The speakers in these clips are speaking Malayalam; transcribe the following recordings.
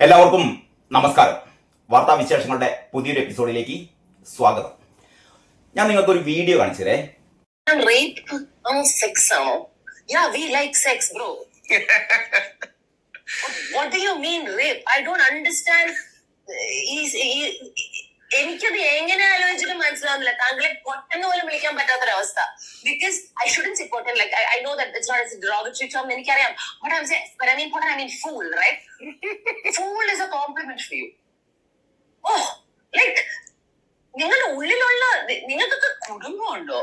എല്ലാവർക്കും നമസ്കാരം. വാർത്താവിശേഷങ്ങളുടെ പുതിയൊരു എപ്പിസോഡിലേക്ക് സ്വാഗതം. ഞാൻ നിങ്ങൾക്ക് ഒരു വീഡിയോ കാണിച്ചതേ. Rape? Oh, sex ആണോ? Yeah, we like sex, bro. What do you mean rape? I don't understand. എനിക്കത് എങ്ങനെ ആലോചിച്ചിട്ട് മനസ്സിലാവുന്നില്ല. താങ്കളെ പൊട്ടെന്ന് പോലും വിളിക്കാൻ പറ്റാത്തൊരവസ്ഥ. Because I shouldn't say Pottan. Like I know that it's not a derogatory term. എനിക്കറിയാം. But I'm saying, but I mean Pottan, I mean fool, right? Fool is a compliment for you. Oh, like നിങ്ങളുടെ ഉള്ളിലുള്ള നിങ്ങൾക്കൊക്കെ കുടുംബമുണ്ടോ?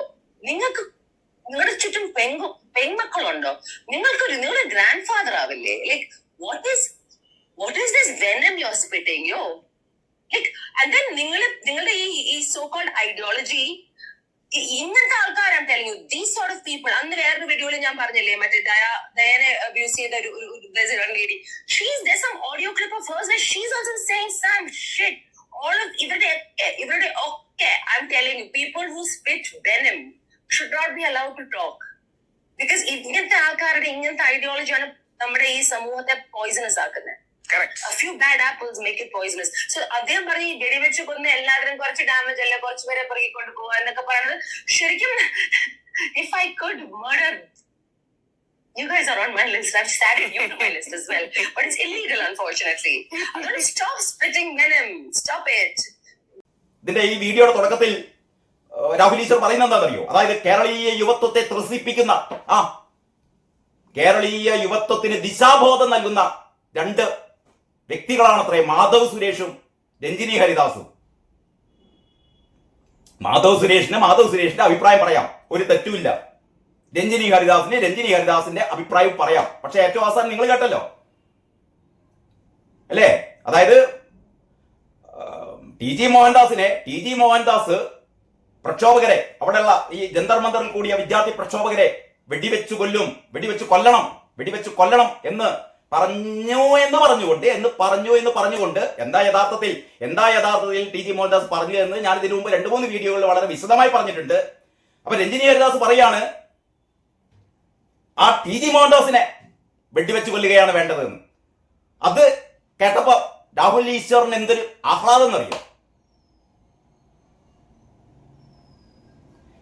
നിങ്ങളുടെ ചുറ്റും പെൺമക്കളുണ്ടോ? നിങ്ങളുടെ ഗ്രാൻഡ് ഫാദർ ആവില്ലേ? Like what is this venom you are spitting yo? Like and then നിങ്ങളുടെ ഈ സോ കോൾഡ് ഐഡിയോളജി, ഇങ്ങനത്തെ ആൾക്കാരാണ് telling you, these sort of people. അന്ന് വേറൊരു വീഡിയോയിൽ ഞാൻ പറഞ്ഞില്ലേ, മറ്റേ ദയനെ അബ്യൂസ് ചെയ്ത ഒരു lady. There's some audio clip of hers where she's also saying some shit. All of ഇവരുടെ ഒക്കെ, I'm telling you, people who spit venom should not be allowed to talk. Because ഇങ്ങനത്തെ ആൾക്കാരുടെ ഇങ്ങനത്തെ ഐഡിയോളജിയാണ് നമ്മുടെ ഈ സമൂഹത്തെ പോയിസണസ് ആക്കുന്നത്. A few bad apples make it poisonous. So അദ്ദേഹം പറഞ്ഞ് ഈ വെടിവെച്ച് കൊന്ന് എല്ലാവരും കുറച്ച് ഡാമേജ് അല്ല, കുറച്ച് പേരെ പിറകിക്കൊണ്ട് പോവാ എന്നൊക്കെ പറയുന്നത് ശരിക്കും, if I could murder, you guys are on my list. I've added you to my list as well. But it's illegal, unfortunately. I'm going to stop spitting venom. Stop it. ഇതിന്റെ ഈ വീഡിയോയുടെ തുടക്കത്തിൽ രാഹുൽ ഈശ്വർ പറയുന്നത് എന്താണെന്നറിയോ? അതായത് കേരളീയ യുവത്വത്തെ ത്രസിപ്പിക്കുന്ന, കേരളീയ യുവത്വത്തിന് ദിശാബോധം നൽകുന്ന രണ്ട് വ്യക്തികളാണത്രേ മാധവ് സുരേഷും രഞ്ജിനി ഹരിദാസും. മാധവ് സുരേഷിന്റെ അഭിപ്രായം പറയാം, ഒരു തെറ്റുമില്ല. രഞ്ജിനി ഹരിദാസിന്റെ അഭിപ്രായം പറയാം. പക്ഷെ ഏറ്റവും അവസാനം നിങ്ങൾ കേട്ടല്ലോ അല്ലേ? അതായത് ടി ജി മോഹൻദാസ് പ്രക്ഷോഭകരെ, അവിടെയുള്ള ഈ ജന്തർ മന്ദറിൽ കൂടിയ വിദ്യാർത്ഥി പ്രക്ഷോഭകരെ വെടിവെച്ച് കൊല്ലണം എന്ന് പറഞ്ഞുകൊണ്ട് എന്താ യഥാർത്ഥത്തിൽ ടി ജി മോഹൻദാസ് പറഞ്ഞു എന്ന് ഞാൻ ഇതിനു മുമ്പ് 2-3 വീഡിയോകളിൽ വളരെ വിശദമായി പറഞ്ഞിട്ടുണ്ട്. അപ്പൊ രഞ്ജിനി ഹരിദാസ് പറയാണ്, ആ ടി ജി മോഹൻദാസിനെ വെടിവെച്ച് കൊല്ലുകയാണ് വേണ്ടതെന്ന്. അത് കേട്ടപ്പോ രാഹുൽ ഈശ്വറിന് എന്തൊരു ആഹ്ലാദം എന്നറിയോ?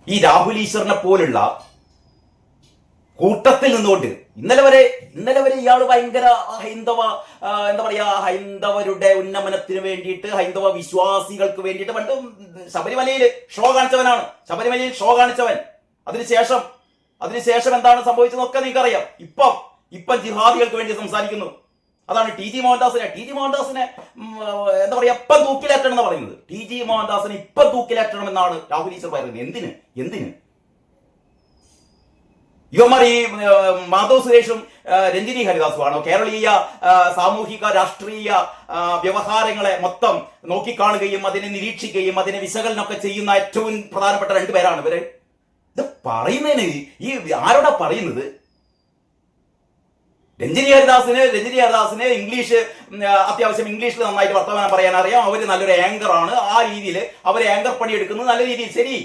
ഈ രാഹുൽ ഈശ്വറിനെ പോലുള്ള കൂട്ടത്തിൽ നിന്നുകൊണ്ട് ഇന്നലെ വരെ ഇയാൾ ഭയങ്കര ഹൈന്ദവരുടെ ഉന്നമനത്തിന് വേണ്ടിയിട്ട്, ഹൈന്ദവ വിശ്വാസികൾക്ക് വേണ്ടിയിട്ട് പണ്ട് ശബരിമലയിൽ ഷോ കാണിച്ചവൻ. അതിനുശേഷം എന്താണ് സംഭവിച്ചതെന്നൊക്കെ നിങ്ങൾക്കറിയാം. ഇപ്പം ജിഹാദികൾക്ക് വേണ്ടി സംസാരിക്കുന്നു. അതാണ് ടി ജി മോഹൻദാസിനെ എപ്പം തൂക്കിലേറ്റണം എന്ന് പറയുന്നത്. ടി ജി മോഹൻദാസിനെ ഇപ്പം തൂക്കിലേറ്റണം എന്നാണ് രാഹുൽ ഈശ്വർ പറയുന്നത്. എന്തിന് ഇവന്മാർ ഈ മാധവ് സുരേഷും രഞ്ജിനി ഹരിദാസുമാണോ കേരളീയ സാമൂഹിക രാഷ്ട്രീയ വ്യവഹാരങ്ങളെ മൊത്തം നോക്കിക്കാണുകയും അതിനെ നിരീക്ഷിക്കുകയും അതിനെ വിശകലനമൊക്കെ ചെയ്യുന്ന ഏറ്റവും പ്രധാനപ്പെട്ട 2 പേരാണ് ഇവര്? ഇത് പറയുന്നതിന് ഈ ആരോടാ പറയുന്നത്? രഞ്ജിനി ഹരിദാസിന് അത്യാവശ്യം ഇംഗ്ലീഷിൽ നന്നായിട്ട് വർത്തമാനം പറയാൻ അറിയാം. അവര് നല്ലൊരു ആങ്കറാണ്. ആ രീതിയിൽ അവര് ആങ്കർ പണി എടുക്കുന്നത് നല്ല രീതിയിൽ, ശരി.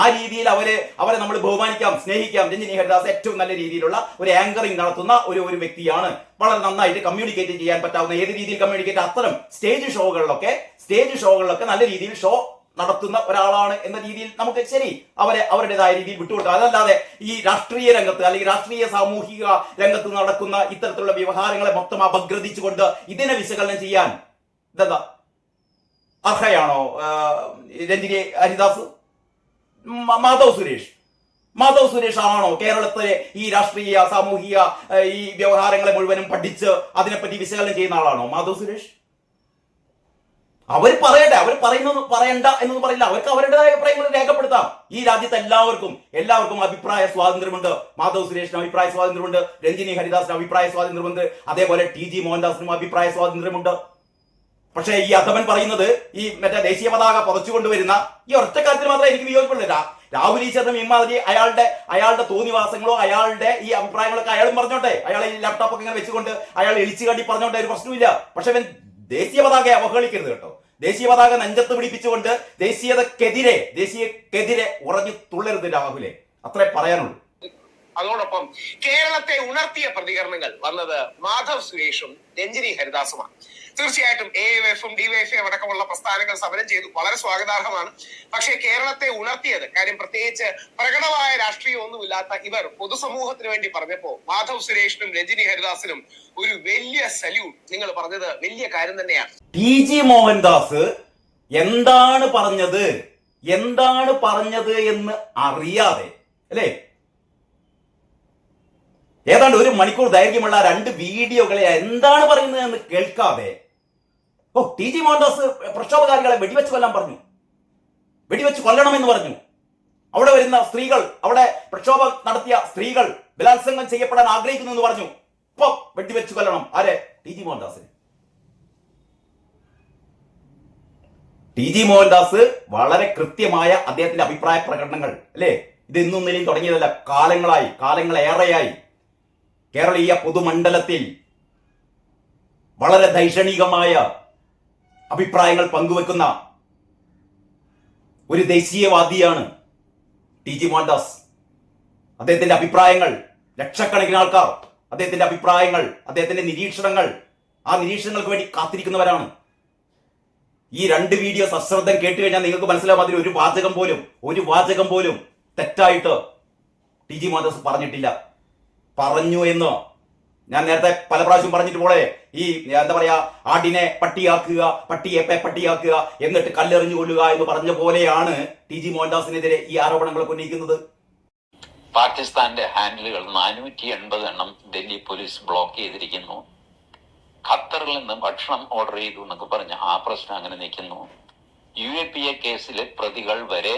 ആ രീതിയിൽ അവരെ നമ്മൾ ബഹുമാനിക്കാം, സ്നേഹിക്കാം. രഞ്ജിനി ഹരിദാസ് ഏറ്റവും നല്ല രീതിയിലുള്ള ഒരു ആങ്കറിംഗ് നടത്തുന്ന ഒരു വ്യക്തിയാണ്. വളരെ നന്നായിട്ട് കമ്മ്യൂണിക്കേറ്റ് ചെയ്യാൻ പറ്റാവുന്ന, ഏത് രീതിയിൽ കമ്മ്യൂണിക്കേറ്റ്, അത്തരം സ്റ്റേജ് ഷോകളിലൊക്കെ നല്ല രീതിയിൽ ഷോ നടത്തുന്ന ഒരാളാണ് എന്ന രീതിയിൽ നമുക്ക് ശരി അവരുടേതായ രീതിയിൽ വിട്ടുകൊടുക്കാം. അതല്ലാതെ ഈ രാഷ്ട്രീയ രംഗത്ത് അല്ലെങ്കിൽ രാഷ്ട്രീയ സാമൂഹിക രംഗത്ത് നടക്കുന്ന ഇത്തരത്തിലുള്ള വ്യവഹാരങ്ങളെ മൊത്തം അപഗ്രഥിച്ചുകൊണ്ട് ഇതിനെ വിശകലനം ചെയ്യാൻ ഇതെന്താ അർഹയാണോ രഞ്ജിനി ഹരിദാസ്? മാധവ് സുരേഷ് ആണോ കേരളത്തിലെ ഈ രാഷ്ട്രീയ സാമൂഹിക ഈ വ്യവഹാരങ്ങളെ മുഴുവനും പഠിച്ച് അതിനെപ്പറ്റി വിശകലനം ചെയ്യുന്ന ആളാണോ മാധവ് സുരേഷ്? അവർ പറയട്ടെ, അവർ പറയണ്ട എന്നൊന്നും പറയില്ല. അവർക്ക് അവരുടേതായ അഭിപ്രായങ്ങൾ രേഖപ്പെടുത്താം. ഈ രാജ്യത്ത് എല്ലാവർക്കും അഭിപ്രായ സ്വാതന്ത്ര്യമുണ്ട്. മാധവ് സുരേഷിന് അഭിപ്രായ സ്വാതന്ത്ര്യമുണ്ട്, രഞ്ജിനി ഹരിദാസിന് അഭിപ്രായ സ്വാതന്ത്ര്യമുണ്ട്, അതേപോലെ ടി ജി മോഹൻദാസിനും അഭിപ്രായ സ്വാതന്ത്ര്യമുണ്ട്. പക്ഷേ ഈ അധമൻ പറയുന്നത്, ഈ മറ്റേ ദേശീയ പതാക പുറച്ചുകൊണ്ടുവരുന്ന ഈ ഒറ്റ കാര്യത്തിൽ മാത്രമേ എനിക്ക് വിയോജിപ്പുള്ളൂ. രാഹുൽ ഈശ്വറിനും ഇമാതിരി അയാളുടെ തോന്നിവാസങ്ങളോ അയാളുടെ ഈ അഭിപ്രായങ്ങളൊക്കെ അയാളും പറഞ്ഞോട്ടെ. അയാൾ ഈ ലാപ്ടോപ്പൊക്കെ ഇങ്ങനെ വെച്ചുകൊണ്ട് അയാൾ എളിച്ചു കാട്ടി പറഞ്ഞോട്ടെ, ഒരു പ്രശ്നമില്ല. പക്ഷെ ഇവൻ ദേശീയ പതാകയെ അവഹേളിക്കരുത് കേട്ടോ. ദേശീയ പതാക നെഞ്ചത്ത് പിടിപ്പിച്ചുകൊണ്ട് ദേശീയതക്കെതിരെ ഉറഞ്ഞു തുള്ളരുത് രാഹുലെ. അത്രേ പറയാനുള്ളൂ. അതോടൊപ്പം കേരളത്തെ ഉണർത്തിയ പ്രതികരണങ്ങൾ വന്നത് മാധവ് സുരേഷും രഞ്ജിനി ഹരിദാസുമാണ്. തീർച്ചയായിട്ടും AIFും DYFും അടക്കമുള്ള പ്രസ്ഥാനങ്ങൾ സമരം ചെയ്തു, വളരെ സ്വാഗതാർഹമാണ്. പക്ഷേ കേരളത്തെ ഉണർത്തിയത് കാര്യം, പ്രത്യേകിച്ച് പ്രകടമായ രാഷ്ട്രീയമൊന്നുമില്ലാത്ത ഇവർ പൊതുസമൂഹത്തിന് വേണ്ടി പറഞ്ഞപ്പോ മാധവ് സുരേഷിനും രഞ്ജിനി ഹരിദാസിനും ഒരു വലിയ സല്യൂട്ട്. നിങ്ങൾ പറഞ്ഞത് വലിയ കാര്യം തന്നെയാണ്. TG മോഹൻദാസ് എന്താണ് പറഞ്ഞത് എന്ന് അറിയാതെ, അല്ലേ, ഏതാണ്ട് 1 മണിക്കൂർ ദൈർഘ്യമുള്ള 2 വീഡിയോകളെ എന്താണ് പറയുന്നത് എന്ന് കേൾക്കാതെ TG മോഹൻദാസ് പ്രക്ഷോഭകാരികളെ വെടിവെച്ച് കൊല്ലാൻ പറഞ്ഞു, വെടിവെച്ച് കൊല്ലണമെന്ന് പറഞ്ഞു. അവിടെ വരുന്ന സ്ത്രീകൾ, അവിടെ പ്രക്ഷോഭം നടത്തിയ സ്ത്രീകൾ ബലാത്സംഗം ചെയ്യപ്പെടാൻ ആഗ്രഹിക്കുന്നു എന്ന് പറഞ്ഞു. ഇപ്പൊ വെടിവെച്ച് കൊല്ലണം. ആരെ? TG മോഹൻദാസിന്. TG മോഹൻദാസ് വളരെ കൃത്യമായ അദ്ദേഹത്തിന്റെ അഭിപ്രായ പ്രകടനങ്ങൾ, അല്ലേ, ഇത് ഇന്നും നിലയിൽ തുടങ്ങിയതല്ല, കാലങ്ങളേറെയായി കേരളീയ പൊതുമണ്ഡലത്തിൽ വളരെ ദൈക്ഷണികമായ അഭിപ്രായങ്ങൾ പങ്കുവെക്കുന്ന ഒരു ദേശീയവാദിയാണ് TG മോഹൻദാസ്. അദ്ദേഹത്തിന്റെ അഭിപ്രായങ്ങൾ ലക്ഷക്കണക്കിന് ആൾക്കാർ, അദ്ദേഹത്തിന്റെ അഭിപ്രായങ്ങൾ, അദ്ദേഹത്തിന്റെ നിരീക്ഷണങ്ങൾ, ആ നിരീക്ഷണങ്ങൾക്ക് വേണ്ടി കാത്തിരിക്കുന്നവരാണ്. ഈ 2 വീഡിയോ സശ്രദ്ധം കേട്ട് കഴിഞ്ഞാൽ നിങ്ങൾക്ക് മനസ്സിലാവും, അതിൽ ഒരു വാചകം പോലും തെറ്റായിട്ട് TG മോഹൻദാസ് പറഞ്ഞിട്ടില്ല. പറഞ്ഞു എന്ന് ഞാൻ നേരത്തെ പല പ്രാവശ്യം പറഞ്ഞിട്ട് പോലെ, ഈ എന്താ പറയാ, ആടിനെ പട്ടിയാക്കുക, പട്ടിയെ പട്ടിയാക്കുക, എന്നിട്ട് കല്ലെറിഞ്ഞു കൊല്ലുക എന്ന് പറഞ്ഞ പോലെയാണ് TG മോഹൻദാസിനെതിരെ ഈ ആരോപണങ്ങളൊക്കെ ഉന്നയിക്കുന്നത്. പാകിസ്ഥാന്റെ ഹാൻഡിലുകൾ 480 എണ്ണം ഡൽഹി പോലീസ് ബ്ലോക്ക് ചെയ്തിരിക്കുന്നു. ഖത്തറിൽ നിന്ന് ഭക്ഷണം ഓർഡർ ചെയ്തു എന്നൊക്കെ പറഞ്ഞ് ആ പ്രശ്നം അങ്ങനെ നിൽക്കുന്നു. UAPA കേസിലെ പ്രതികൾ വരെ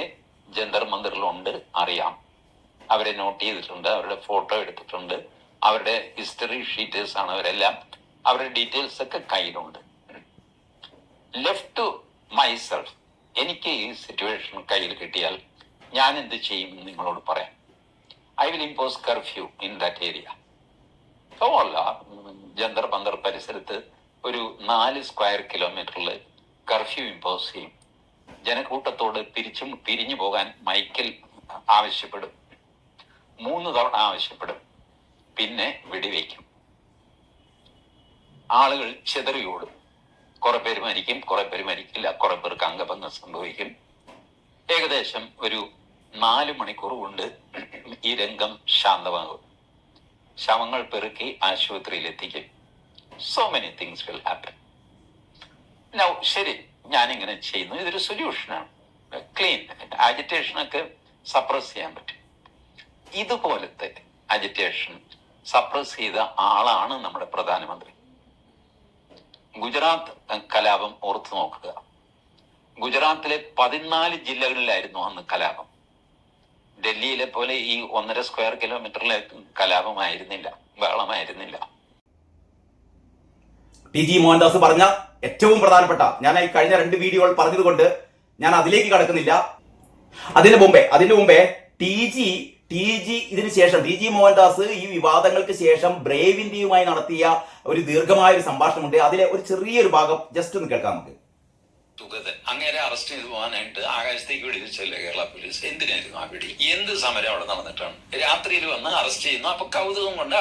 ജന്തർ മന്ദിറിലുണ്ട്, അറിയാം. അവരെ നോട്ട് ചെയ്തിട്ടുണ്ട്, അവരുടെ ഫോട്ടോ എടുത്തിട്ടുണ്ട്, അവരുടെ ഹിസ്റ്ററി ഷീറ്റേഴ്സ് ആണ് അവരെല്ലാം, അവരുടെ ഡീറ്റെയിൽസ് ഒക്കെ കയ്യിലുണ്ട്. ലെഫ്റ്റ് ടു മൈസെൽഫ്, എനിക്ക് ഈ സിറ്റുവേഷൻ കയ്യിൽ കിട്ടിയാൽ ഞാൻ എന്ത് ചെയ്യും നിങ്ങളോട് പറയാം. I will impose curfew in that area. അല്ല, ജന്തർ മന്ദർ പരിസരത്ത് ഒരു 4 സ്ക്വയർ കിലോമീറ്ററിൽ കർഫ്യൂ ഇമ്പോസ് ചെയ്യും. ജനക്കൂട്ടത്തോട് പിരിഞ്ഞു പോകാൻ മൈക്കിൽ ആവശ്യപ്പെടും, 3 തവണ ആവശ്യപ്പെടും, പിന്നെ വെടിവെക്കും. ആളുകൾ ചെതറിയോടും. കുറെ പേര് മരിക്കും, കുറെ പേര് മരിക്കില്ല, കുറെ പേർക്ക് അംഗഭംഗം സംഭവിക്കും. ഏകദേശം ഒരു 4 മണിക്കൂർ കൊണ്ട് ഈ രംഗം ശാന്തമാകും. ശവങ്ങൾ പെറുക്കി ആശുപത്രിയിൽ എത്തിക്കും. So many things will happen. Now ശരി, ഞാനിങ്ങനെ ചെയ്യുന്നു, ഇതൊരു സൊല്യൂഷനാണ്. ക്ലീൻ അജിറ്റേഷനൊക്കെ സപ്രസ് ചെയ്യാൻ പറ്റും. ഇതുപോലത്തെ അജിറ്റേഷൻ സപ്രസ് ചെയ്ത ആളാണ് നമ്മുടെ പ്രധാനമന്ത്രി. ഗുജറാത്ത് കലാപം ഓർത്തു നോക്കുക. ഗുജറാത്തിലെ 14 ജില്ലകളിലായിരുന്നു അന്ന് കലാപം. ഡൽഹിയിലെ പോലെ ഈ 1.5 സ്ക്വയർ കിലോമീറ്ററിലെ കലാപമായിരുന്നില്ല, ബഹളമായിരുന്നില്ല. TG മോഹൻദാസ് പറഞ്ഞ ഏറ്റവും പ്രധാനപ്പെട്ട, ഞാൻ ഈ കഴിഞ്ഞ 2 വീഡിയോകൾ പറഞ്ഞതുകൊണ്ട് ഞാൻ അതിലേക്ക് കടക്കുന്നില്ല. അതിനു മുമ്പേ ഇതിനു ശേഷം TG മോഹൻദാസ് ഈ വിവാദങ്ങൾക്ക് ശേഷം ബ്രേവ് ഇന്ത്യയുമായി നടത്തിയ ഒരു ദീർഘമായ ഒരു സംഭാഷണമുണ്ട്. അതിലെ ഒരു ചെറിയൊരു ഭാഗം ജസ്റ്റ് ഒന്ന് കേൾക്കാം നമുക്ക്. സുഗതൻ അങ്ങനെ അറസ്റ്റ് ചെയ്തു പോകാനായിട്ട് ആകാശത്തേക്ക് വെടിവെച്ചല്ലേ കേരള പോലീസ്? എന്തിനായിരുന്നു ആ വെടി? എന്ത് സമരം അവിടെ നടന്നിട്ടാണ്? രാത്രിയിൽ വന്ന് അറസ്റ്റ് ചെയ്യുന്നു. അപ്പൊ കൗതുകം കൊണ്ട്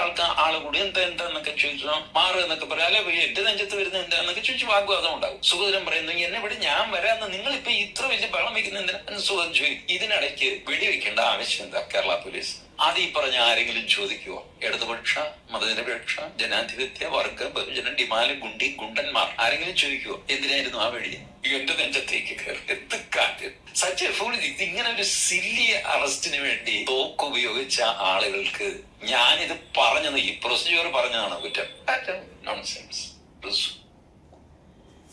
ആള് കൂടി എന്താന്നൊക്കെ ചോദിച്ചു മാറുക എന്നൊക്കെ പറയാം. അല്ലെ എന്റെ നെഞ്ചത്ത് വരുന്ന എന്താന്നൊക്കെ ചോദിച്ചു വാഗ്വാദം ഉണ്ടാവും. സുഗതൻ പറയുന്നു എന്നെ ഇവിടെ ഞാൻ വരാന്ന്, നിങ്ങൾ ഇപ്പൊ ഇത്ര വലിയ ബഹളം വെക്കുന്ന എന്തിനാ? സുഗതൻ ചോദിക്കും ഇതിനിടയ്ക്ക് വെടിവെക്കേണ്ട ആവശ്യം എന്താ കേരള പോലീസ്? അത് ഈ പറഞ്ഞ ആരെങ്കിലും ചോദിക്കുവോ? ഇടതുപക്ഷ മതനിരപേക്ഷ ജനാധിപത്യ വർഗ ബഹുജന ഡിമാല ഗുണ്ടന്മാർ ആരെങ്കിലും ചോദിക്കുവോ എന്തിനായിരുന്നു ആ വഴി? എന്റെ നെഞ്ചത്തേക്ക് കയറി എന്ത് കാറ്റ് സച്ച് ഫുൾ. ഇതിങ്ങനെ ഒരു സില്ലി അറസ്റ്റിന് വേണ്ടി തോക്ക് ഉപയോഗിച്ച ആളുകൾക്ക് ഞാനിത് പറഞ്ഞത് ഈ പ്രൊസീജിയർ പറഞ്ഞതാണ് കുറ്റം. നോൺസെൻസ്.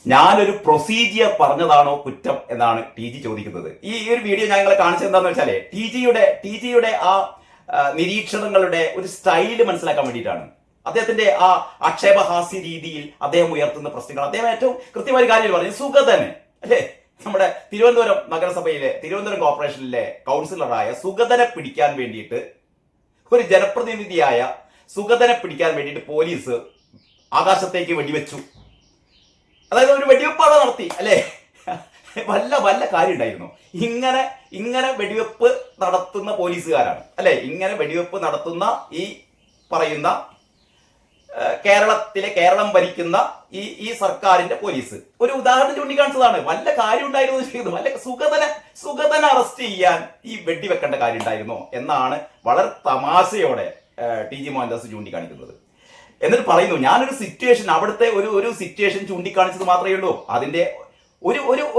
ഞാനൊരു പ്രൊസീജിയർ പറഞ്ഞതാണോ കുറ്റം എന്നാണ് TG ചോദിക്കുന്നത്. ഈ ഒരു വീഡിയോ ഞങ്ങളെ കാണിച്ചത് എന്താണെന്ന് വെച്ചാല് TGയുടെ ആ നിരീക്ഷണങ്ങളുടെ ഒരു സ്റ്റൈല് മനസ്സിലാക്കാൻ വേണ്ടിയിട്ടാണ്. അദ്ദേഹത്തിന്റെ ആ ആക്ഷേപഹാസ്യ രീതിയിൽ അദ്ദേഹം ഉയർത്തുന്ന പ്രശ്നങ്ങൾ അദ്ദേഹം ഏറ്റവും കൃത്യമായ കാര്യം പറഞ്ഞു. സുഗതന്, അല്ലേ, നമ്മുടെ തിരുവനന്തപുരം നഗരസഭയിലെ തിരുവനന്തപുരം കോർപ്പറേഷനിലെ കൗൺസിലറായ സുഗതനെ പിടിക്കാൻ വേണ്ടിയിട്ട്, ഒരു ജനപ്രതിനിധിയായ സുഗതനെ പിടിക്കാൻ വേണ്ടിയിട്ട് പോലീസ് ആകാശത്തേക്ക് വെടിവെച്ചു. അതായത് ഒരു വെടിവെപ്പാണ് നടത്തി, അല്ലേ? വല്ല വല്ല കാര്യം ഉണ്ടായിരുന്നു? ഇങ്ങനെ വെടിവെപ്പ് നടത്തുന്ന പോലീസുകാരാണ് അല്ലെ, ഇങ്ങനെ വെടിവെപ്പ് നടത്തുന്ന ഈ പറയുന്ന കേരളം ഭരിക്കുന്ന ഈ സർക്കാരിന്റെ പോലീസ് ഒരു ഉദാഹരണം ചൂണ്ടിക്കാണിച്ചതാണ്. വല്ല കാര്യം ഉണ്ടായിരുന്നു ചെയ്തു, വല്ല സുഗതനെ അറസ്റ്റ് ചെയ്യാൻ ഈ വെടിവെക്കേണ്ട കാര്യം ഉണ്ടായിരുന്നോ എന്നാണ് വളരെ തമാശയോടെ TG മോഹൻദാസ് ചൂണ്ടിക്കാണിക്കുന്നത്. എന്നിട്ട് പറയുന്നു, ഞാനൊരു സിറ്റുവേഷൻ, അവിടുത്തെ ഒരു സിറ്റുവേഷൻ ചൂണ്ടിക്കാണിച്ചത് മാത്രമേ ഉള്ളൂ. അതിന്റെ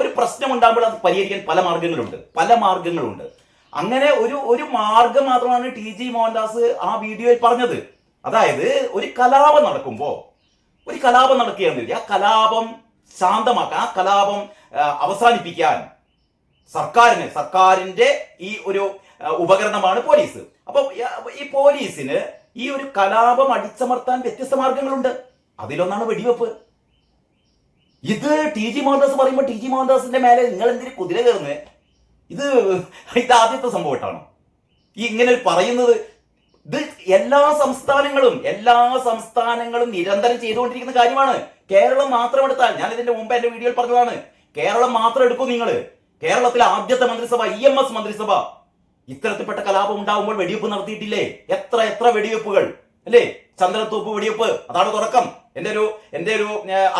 ഒരു പ്രശ്നം ഉണ്ടാകുമ്പോൾ അത് പരിഹരിക്കാൻ പല മാർഗങ്ങളുണ്ട്. അങ്ങനെ ഒരു മാർഗം മാത്രമാണ് TG മോഹൻദാസ് ആ വീഡിയോയിൽ പറഞ്ഞത്. അതായത് ഒരു കലാപം നടക്കുകയാണ്, ആ കലാപം ശാന്തമാക്കാൻ, ആ കലാപം അവസാനിപ്പിക്കാൻ സർക്കാരിന്റെ ഈ ഒരു ഉപകരണമാണ് പോലീസ്. അപ്പൊ ഈ പോലീസിന് ഈ ഒരു കലാപം അടിച്ചമർത്താൻ വ്യത്യസ്ത മാർഗങ്ങളുണ്ട്. അതിലൊന്നാണ് വെടിവെപ്പ്. ഇത് TG മോഹൻദാസ് പറയുമ്പോൾ TG മോഹൻദാസിന്റെ മേലെ നിങ്ങൾ എന്തിനു കുതിര കയറുന്നത്? ഇത് ആദ്യത്തെ സംഭവമായിട്ടാണോ ഈ ഇങ്ങനെ പറയുന്നത്? ഇത് എല്ലാ സംസ്ഥാനങ്ങളും നിരന്തരം ചെയ്തുകൊണ്ടിരിക്കുന്ന കാര്യമാണ്. കേരളം മാത്രം എടുത്താൽ, ഞാൻ ഇതിന്റെ മുമ്പ് എന്റെ വീഡിയോയിൽ പറഞ്ഞതാണ്, കേരളം മാത്രം എടുക്കൂ നിങ്ങൾ. കേരളത്തിലെ ആദ്യത്തെ മന്ത്രിസഭ EMS മന്ത്രിസഭ ഇത്തരത്തിൽപ്പെട്ട കലാപം ഉണ്ടാവുമ്പോൾ വെടിവെപ്പ് നടത്തിയിട്ടില്ലേ? എത്ര വെടിവെപ്പുകൾ അല്ലേ? ചന്ദ്രത്തോപ്പ് വെടിവെപ്പ്, അതാണ് തുടക്കം. എന്റെ ഒരു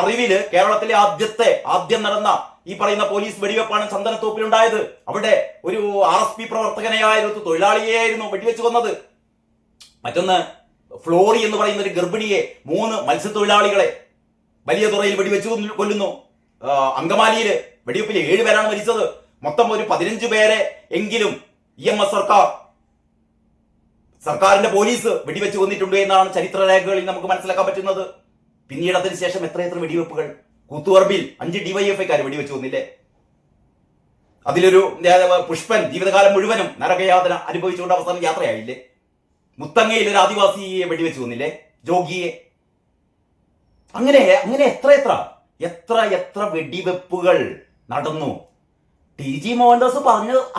അറിവില് കേരളത്തിലെ ആദ്യം നടന്ന ഈ പറയുന്ന പോലീസ് വെടിവെപ്പാണ് ചന്ദനത്തോപ്പിലുണ്ടായത്. അവിടെ ഒരു RSP പ്രവർത്തകനെയായിരുന്നു, തൊഴിലാളിയെയായിരുന്നു വെടിവെച്ച് കൊന്നത്. മറ്റൊന്ന് ഫ്ലോറി എന്ന് പറയുന്ന ഒരു ഗർഭിണിയെ, 3 മത്സ്യത്തൊഴിലാളികളെ വലിയ തുറയിൽ വെടിവെച്ച് കൊല്ലുന്നു. അങ്കമാലിയില് വെടിവെപ്പിൽ 7 പേരാണ് മരിച്ചത്. മൊത്തം ഒരു 15 പേരെ എങ്കിലും EMS സർക്കാരിന്റെ പോലീസ് വെടിവെച്ച് കൊന്നിട്ടുണ്ട് എന്നാണ് ചരിത്രരേഖകളിൽ നമുക്ക് മനസ്സിലാക്കാൻ പറ്റുന്നത്. പിന്നീട് അതിനുശേഷം എത്ര വെടിവെപ്പുകൾ. കൂത്തുപറമ്പിൽ 5 DYFIക്കാർ വെടിവെച്ച് കൊന്നില്ലേ? അതിലൊരു പുഷ്പൻ ജീവിതകാലം മുഴുവനും നരകയാതന അനുഭവിച്ചുകൊണ്ട് അവസാനം യാത്രയായില്ലേ? മുത്തങ്ങയിൽ ഒരു ആദിവാസിയെ വെടിവെച്ച് കൊന്നില്ലേ? ജോഗിയെ. അങ്ങനെ എത്ര വെടിവെപ്പുകൾ നടന്നു. TG മോഹൻദാസ്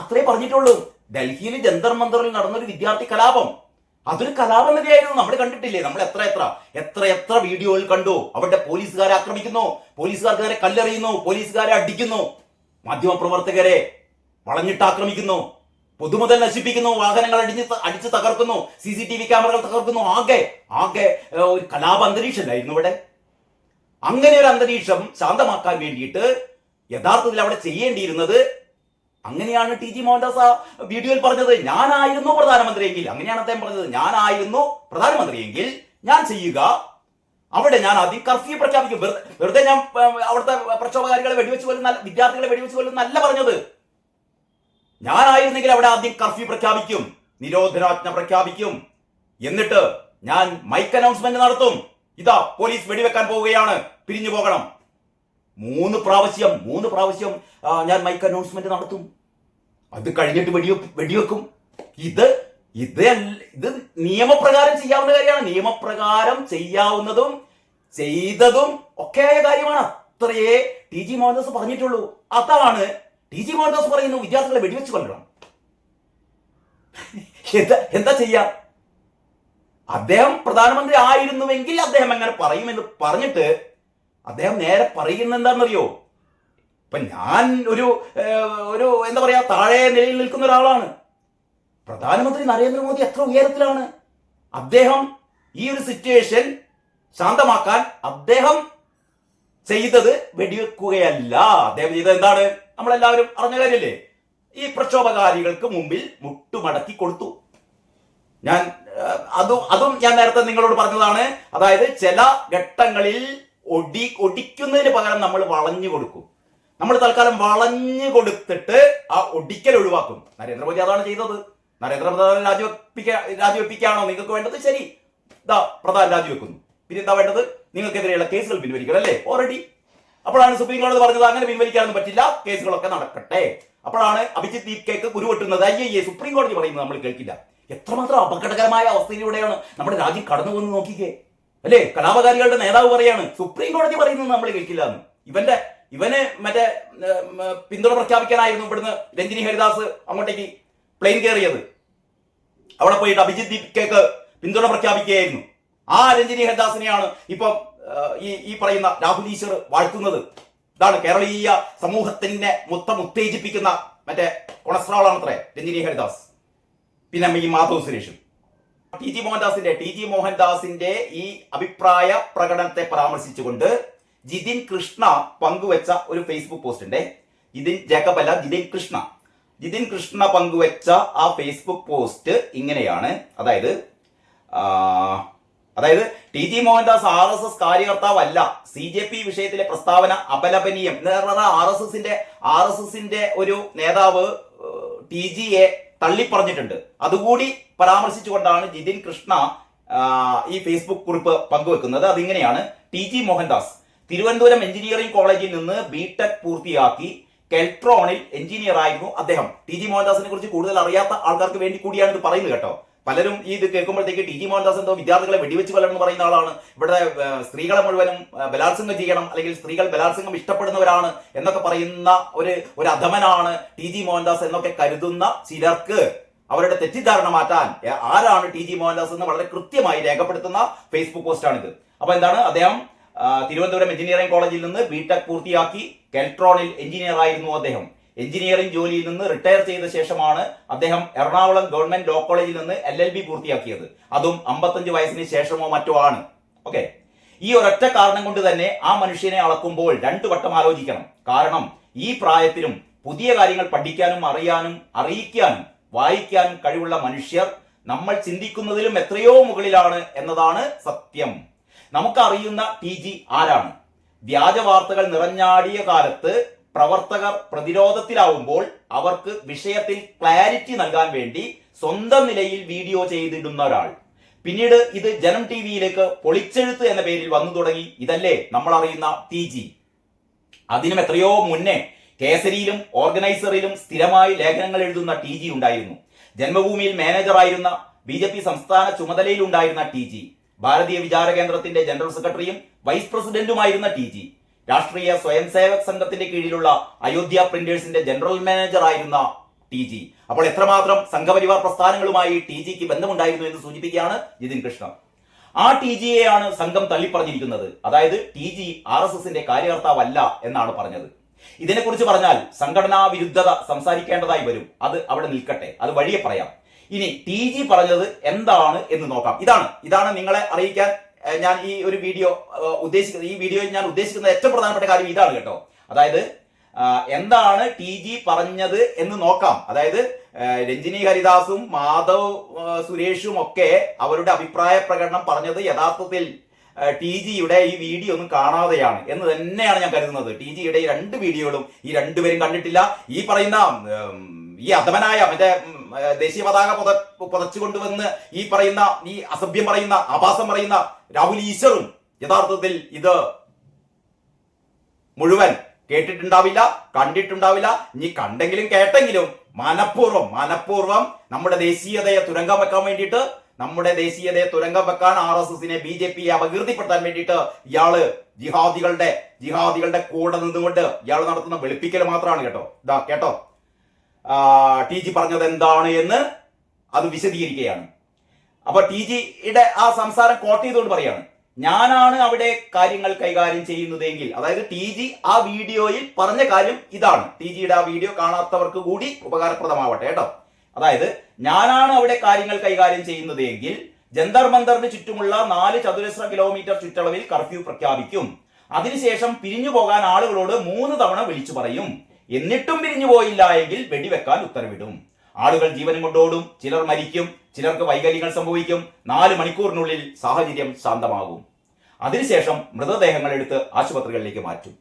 അത്രേ പറഞ്ഞിട്ടുള്ളൂ. ഡൽഹിയിൽ ജന്തർ മന്ദറിൽ നടന്നൊരു വിദ്യാർത്ഥി കലാപം, അതൊരു കലാപം തന്നെയായിരുന്നു. നമ്മൾ കണ്ടിട്ടില്ലേ? നമ്മൾ എത്ര വീഡിയോയിൽ കണ്ടു. അവിടെ പോലീസുകാരെ ആക്രമിക്കുന്നു, പോലീസുകാർക്കാരെ കല്ലെറിയുന്നു, പോലീസുകാരെ അടിക്കുന്നു, മാധ്യമപ്രവർത്തകരെ വളഞ്ഞിട്ട് ആക്രമിക്കുന്നു, പൊതുമുതൽ നശിപ്പിക്കുന്നു, വാഹനങ്ങൾ അടിച്ച് തകർക്കുന്നു, CCTV ക്യാമറകൾ തകർക്കുന്നു. ആകെ ഒരു കലാപ അന്തരീക്ഷമല്ലായിരുന്നു ഇവിടെ. അങ്ങനെ ഒരു അന്തരീക്ഷം ശാന്തമാക്കാൻ വേണ്ടിയിട്ട് യഥാർത്ഥത്തിൽ അവിടെ ചെയ്യേണ്ടിയിരുന്നത്, അങ്ങനെയാണ് TG മോഹൻദാസ് ആ വീഡിയോയിൽ പറഞ്ഞത്, ഞാനായിരുന്നു പ്രധാനമന്ത്രിയെങ്കിൽ, അങ്ങനെയാണ് അദ്ദേഹം പറഞ്ഞത്, ഞാനായിരുന്നു പ്രധാനമന്ത്രിയെങ്കിൽ ഞാൻ ചെയ്യുക, അവിടെ ഞാൻ ആദ്യം കർഫ്യൂ പ്രഖ്യാപിക്കും. വെറുതെ ഞാൻ അവിടുത്തെ പ്രക്ഷോഭകാരികളെ വെടിവെച്ച് കൊല്ലുന്ന വിദ്യാർത്ഥികളെ വെടിവെച്ച് കൊല്ലുന്നല്ല പറഞ്ഞത്. ഞാനായിരുന്നെങ്കിൽ അവിടെ ആദ്യം കർഫ്യൂ പ്രഖ്യാപിക്കും, നിരോധനാജ്ഞ പ്രഖ്യാപിക്കും, എന്നിട്ട് ഞാൻ മൈക്ക് അനൗൺസ്മെന്റ് നടത്തും, ഇതാ പോലീസ് വെടിവെക്കാൻ പോവുകയാണ്, പിരിഞ്ഞു പോകണം. 3 പ്രാവശ്യം ഞാൻ മൈക്ക് അനൗൺസ്മെന്റ് നടത്തും. അത് കഴിഞ്ഞിട്ട് വെടിവെക്കും. ഇത് നിയമപ്രകാരം ചെയ്യാവുന്ന കാര്യമാണ്. നിയമപ്രകാരം ചെയ്യാവുന്നതും ചെയ്തതും ഒക്കെയായ കാര്യമാണ്. അത്രയേ TG മോഹൻദാസ് പറഞ്ഞിട്ടുള്ളൂ. അതാണ് TG മോഹൻദാസ് പറയുന്നു, വിദ്യാർത്ഥികളെ വെടിവെച്ച് കൊല്ലണം. എന്താ ചെയ്യാ? അദ്ദേഹം പ്രധാനമന്ത്രി ആയിരുന്നുവെങ്കിൽ അദ്ദേഹം എങ്ങനെ പറയുമെന്ന് പറഞ്ഞിട്ട് അദ്ദേഹം നേരെ പറയുന്ന എന്താണെന്നറിയോ? ഇപ്പൊ ഞാൻ ഒരു എന്താ പറയാ, താഴെ നിലയിൽ നിൽക്കുന്ന ഒരാളാണ്. പ്രധാനമന്ത്രി നരേന്ദ്രമോദി എത്ര ഉയരത്തിലാണ്. അദ്ദേഹം ഈ ഒരു സിറ്റുവേഷൻ ശാന്തമാക്കാൻ അദ്ദേഹം ചെയ്തത് വെടിവെക്കുകയല്ല. അദ്ദേഹം ചെയ്തത് എന്താണ്? നമ്മളെല്ലാവരും അറിഞ്ഞ കാര്യമല്ലേ? ഈ പ്രക്ഷോഭകാരികൾക്ക് മുമ്പിൽ മുട്ടുമടക്കി കൊടുത്തു. അതും ഞാൻ നേരത്തെ നിങ്ങളോട് പറഞ്ഞതാണ്. അതായത് ചില ഘട്ടങ്ങളിൽ ഒടിക്കുന്നതിന് പകരം നമ്മൾ വളഞ്ഞു കൊടുക്കും. നമ്മൾ തൽക്കാലം വളഞ്ഞു കൊടുത്തിട്ട് ആ ഒടിക്കൽ ഒഴിവാക്കും. നരേന്ദ്രമോദി അതാണ് ചെയ്തത്. നരേന്ദ്രപ്രധാൻ രാജിവെപ്പിക്കാണോ നിങ്ങൾക്ക് വേണ്ടത്? ശരി, ഇതാ പ്രധാൻ രാജിവെക്കുന്നു. പിന്നെ എന്താ വേണ്ടത്? നിങ്ങൾക്കെതിരെയുള്ള കേസുകൾ പിൻവലിക്കണം അല്ലേ? ഓൾറെഡി. അപ്പോഴാണ് സുപ്രീം കോടതി പറഞ്ഞത് അങ്ങനെ പിൻവലിക്കാനൊന്നും പറ്റില്ല, കേസുകളൊക്കെ നടക്കട്ടെ. അപ്പോഴാണ് അഭിജിത്ത് ദീപ്കയ്ക്ക് കുരുവെട്ടുന്നത്. സുപ്രീം കോടതി പറയുന്നത് നമ്മൾ കേൾക്കില്ല. എത്രമാത്രം അപകടകരമായ അവസ്ഥയിലൂടെയാണ് നമ്മുടെ രാജ്യം കടന്നു പോകുന്നത് നോക്കിക്കേ അല്ലേ? കലാപകാരികളുടെ നേതാവ് പറയാണ് സുപ്രീം കോടതി പറയുന്നത് നമ്മൾ കേൾക്കില്ല എന്ന്. ഇവന് മറ്റേ പിന്തുണ പ്രഖ്യാപിക്കാനായിരുന്നു ഇവിടുന്ന് രഞ്ജിനി ഹരിദാസ് അങ്ങോട്ടേക്ക് പ്ലെയിൻ കയറിയത്. അവിടെ പോയിട്ട് അഭിജിത്ത് ദീപ്കയ്ക്ക് പിന്തുണ പ്രഖ്യാപിക്കുകയായിരുന്നു. ആ രഞ്ജിനി ഹരിദാസിനെയാണ് ഇപ്പം ഈ പറയുന്ന രാഹുൽ ഈശ്വർ വാഴ്ത്തുന്നത്. ഇതാണ് കേരളീയ സമൂഹത്തിന്റെ മൊത്തം ഉത്തേജിപ്പിക്കുന്ന മറ്റേ കൊളസ്ട്രോളാണത്രേ രഞ്ജിനി ഹരിദാസ്, പിന്നെ ഈ മാധവ് സുരേഷും. ടി ജി മോഹൻദാസിന്റെ ഈ അഭിപ്രായ പ്രകടനത്തെ പരാമർശിച്ചുകൊണ്ട് ജിതിൻ കൃഷ്ണ പങ്കുവെച്ച ഒരു ഫേസ്ബുക്ക് പോസ്റ്റ് ഉണ്ട്. ജിതിൻ കൃഷ്ണ പങ്കുവെച്ച ആ ഫേസ്ബുക്ക് പോസ്റ്റ് ഇങ്ങനെയാണ്. അതായത് T G Mohandas RSS കാര്യകർത്താവല്ല, CJP വിഷയത്തിലെ പ്രസ്താവന അപലപനീയം. RSSന്റെ ഒരു നേതാവ് TGയെ തള്ളിപ്പറഞ്ഞിട്ടുണ്ട്. അതുകൂടി പരാമർശിച്ചുകൊണ്ടാണ് ജിതിൻ കൃഷ്ണ ഈ ഫേസ്ബുക്ക് കുറിപ്പ് പങ്കുവെക്കുന്നത്. അതിങ്ങനെയാണ്: T G Mohandas Thiruvananthapuram engineering കോളേജിൽ നിന്ന് BTech പൂർത്തിയാക്കി കെൽട്രോണിൽ എഞ്ചിനീയർ ആയിരുന്നു അദ്ദേഹം. ടി ജി മോഹൻദാസിനെ കുറിച്ച് കൂടുതൽ അറിയാത്ത ആൾക്കാർക്ക് വേണ്ടി കൂടിയാണ് ഇത് പറയുന്നത് കേട്ടോ. പലരും ഈ ഇത് കേൾക്കുമ്പോഴത്തേക്ക് ടി ജി മോഹൻദാസ് എന്തോ വിദ്യാർത്ഥികളെ വെടിവെച്ച് കൊല്ലണം എന്ന് പറയുന്ന ആളാണ്, ഇവിടെ സ്ത്രീകളെ മുഴുവനും ബലാത്സംഗം ചെയ്യണം, അല്ലെങ്കിൽ സ്ത്രീകൾ ബലാത്സംഗം ഇഷ്ടപ്പെടുന്നവരാണ് എന്നൊക്കെ പറയുന്ന ഒരു അധമനാണ് ടി ജി മോഹൻദാസ് എന്നൊക്കെ കരുതുന്ന ചിലർക്ക് അവരുടെ തെറ്റിദ്ധാരണ മാറ്റാൻ ആരാണ് ടി ജി മോഹൻദാസ് എന്ന് വളരെ കൃത്യമായി രേഖപ്പെടുത്തുന്ന ഫേസ്ബുക്ക് പോസ്റ്റാണിത്. അപ്പൊ എന്താണ്, അദ്ദേഹം തിരുവനന്തപുരം എഞ്ചിനീയറിംഗ് കോളേജിൽ നിന്ന് BTech പൂർത്തിയാക്കി കെൽട്രോണിൽ എഞ്ചിനീയർ ആയിരുന്നു അദ്ദേഹം. എഞ്ചിനീയറിംഗ് ജോലിയിൽ നിന്ന് റിട്ടയർ ചെയ്ത ശേഷമാണ് അദ്ദേഹം എറണാകുളം ഗവൺമെന്റ് ലോ കോളേജിൽ നിന്ന് LLB പൂർത്തിയാക്കിയത്. അതും 55 വയസ്സിന് ശേഷമോ മറ്റോ ആണ്. ഓക്കെ, ഈ ഒരൊറ്റ കാരണം കൊണ്ട് തന്നെ ആ മനുഷ്യനെ അളക്കുമ്പോൾ 2 വട്ടം ആലോചിക്കണം. കാരണം ഈ പ്രായത്തിലും പുതിയ കാര്യങ്ങൾ പഠിക്കാനും അറിയാനും അറിയിക്കാനും വായിക്കാനും കഴിവുള്ള മനുഷ്യർ നമ്മൾ ചിന്തിക്കുന്നതിലും എത്രയോ മുകളിലാണ് എന്നതാണ് സത്യം. നമുക്കറിയുന്ന TG ആരാണ്? വ്യാജ വാർത്തകൾ നിറഞ്ഞാടിയ കാലത്ത് പ്രവർത്തകർ പ്രതിരോധത്തിലാവുമ്പോൾ അവർക്ക് വിഷയത്തിൽ ക്ലാരിറ്റി നൽകാൻ വേണ്ടി സ്വന്തം നിലയിൽ വീഡിയോ ചെയ്തിടുന്ന ഒരാൾ. പിന്നീട് ഇത് ജനം TVയിലേക്ക് പൊളിച്ചെഴുത്ത് എന്ന പേരിൽ വന്നു തുടങ്ങി. ഇതല്ലേ നമ്മൾ അറിയുന്ന TG. അതിനും എത്രയോ മുന്നേ കേസരിയിലും ഓർഗനൈസറിലും സ്ഥിരമായി ലേഖനങ്ങൾ എഴുതുന്ന TG ഉണ്ടായിരുന്നു. ജന്മഭൂമിയിൽ മാനേജറായിരുന്ന BJP സംസ്ഥാന ചുമതലയിൽ ഉണ്ടായിരുന്ന TG, ഭാരതീയ വിചാര കേന്ദ്രത്തിന്റെ ജനറൽ സെക്രട്ടറിയും വൈസ് പ്രസിഡന്റുമായിരുന്ന TG, രാഷ്ട്രീയ സ്വയം സേവക് സംഘത്തിന്റെ കീഴിലുള്ള അയോധ്യ പ്രിന്റേഴ്സിന്റെ ജനറൽ മാനേജർ ആയിരുന്ന TG. അപ്പോൾ എത്രമാത്രം സംഘപരിവാർ പ്രസ്ഥാനങ്ങളുമായി TGക്ക് ബന്ധമുണ്ടായിരുന്നു എന്ന് സൂചിപ്പിക്കുകയാണ് ജിതിൻ കൃഷ്ണ. ആ TGയെയാണ് സംഘം തള്ളിപ്പറഞ്ഞിരിക്കുന്നത്. അതായത് TG RSSന്റെ കാര്യകർത്താവല്ല എന്നാണ് പറഞ്ഞത്. ഇതിനെക്കുറിച്ച് പറഞ്ഞാൽ സംഘടനാ വിരുദ്ധത സംസാരിക്കേണ്ടതായി വരും. അത് അവിടെ നിൽക്കട്ടെ, അത് വഴിയെ പറയാം. ഇനി TG പറഞ്ഞത് എന്താണ് എന്ന് നോക്കാം. ഇതാണ് നിങ്ങളെ അറിയിക്കാൻ ഞാൻ ഈ ഒരു വീഡിയോ ഉദ്ദേശിക്കുന്നത്. ഈ വീഡിയോയിൽ ഞാൻ ഉദ്ദേശിക്കുന്ന ഏറ്റവും പ്രധാനപ്പെട്ട കാര്യം ഇതാണ് കേട്ടോ. അതായത് എന്താണ് TG പറഞ്ഞത് എന്ന് നോക്കാം. അതായത് രഞ്ജിനി ഹരിദാസും മാധവ് സുരേഷും ഒക്കെ അവരുടെ അഭിപ്രായ പ്രകടനം പറഞ്ഞത് യഥാർത്ഥത്തിൽ TGയുടെ ഈ വീഡിയോ ഒന്നും കാണാതെയാണ് എന്ന് തന്നെയാണ് ഞാൻ കരുതുന്നത്. TGയുടെ ഈ 2 വീഡിയോകളും ഈ 2 പേരും കണ്ടിട്ടില്ല. ഈ പറയുന്ന ഈ അധമനായ മറ്റേ ദേശീയ പതാക പുതച്ചുകൊണ്ടുവന്ന് ഈ അസഭ്യം പറയുന്ന ആഭാസം പറയുന്ന രാഹുൽ ഈശ്വറും യഥാർത്ഥത്തിൽ ഇത് മുഴുവൻ കേട്ടിട്ടുണ്ടാവില്ല, കണ്ടിട്ടുണ്ടാവില്ല. ഇനി കണ്ടെങ്കിലും കേട്ടെങ്കിലും മനഃപൂർവ്വം നമ്മുടെ ദേശീയതയെ തുരങ്കം വെക്കാൻ വേണ്ടിയിട്ട്, നമ്മുടെ ദേശീയതയെ തുരങ്കം വെക്കാൻ RSSനെ BJPയെ അപകീർത്തിപ്പെടുത്താൻ വേണ്ടിയിട്ട് ഇയാള് ജിഹാദികളുടെ കൂടെ നിന്നുകൊണ്ട് ഇയാൾ നടത്തുന്ന വെളുപ്പിക്കൽ മാത്രമാണ് കേട്ടോ. കേട്ടോ TG പറഞ്ഞത് എന്താണ് എന്ന് അത് വിശദീകരിക്കുകയാണ്. അപ്പൊ TGയുടെ ആ സംസാരം കോട്ട് ചെയ്തുകൊണ്ട് പറയാണ്, ഞാനാണ് അവിടെ കാര്യങ്ങൾ കൈകാര്യം ചെയ്യുന്നതെങ്കിൽ, അതായത് TG ആ വീഡിയോയിൽ പറഞ്ഞ കാര്യം ഇതാണ്. TGയുടെ ആ വീഡിയോ കാണാത്തവർക്ക് കൂടി ഉപകാരപ്രദമാവട്ടെ കേട്ടോ. അതായത് ഞാനാണ് അവിടെ കാര്യങ്ങൾ കൈകാര്യം ചെയ്യുന്നതെങ്കിൽ ജന്തർ മന്ദറിന് ചുറ്റുമുള്ള 4 ചതുരശ്ര കിലോമീറ്റർ ചുറ്റളവിൽ കർഫ്യൂ പ്രഖ്യാപിക്കും. അതിനുശേഷം പിരിഞ്ഞു പോകാൻ ആളുകളോട് 3 തവണ വിളിച്ചു പറയും. എന്നിട്ടും പിരിഞ്ഞു പോയില്ല എങ്കിൽ വെടിവെക്കാൻ ഉത്തരവിടും. ആളുകൾ ജീവനും കൊണ്ടോടും, ചിലർ മരിക്കും, ചിലർക്ക് വൈകല്യങ്ങൾ സംഭവിക്കും. 4 മണിക്കൂറിനുള്ളിൽ സാഹചര്യം ശാന്തമാകും. അതിനുശേഷം മൃതദേഹങ്ങൾ എടുത്ത് ആശുപത്രികളിലേക്ക് മാറ്റും.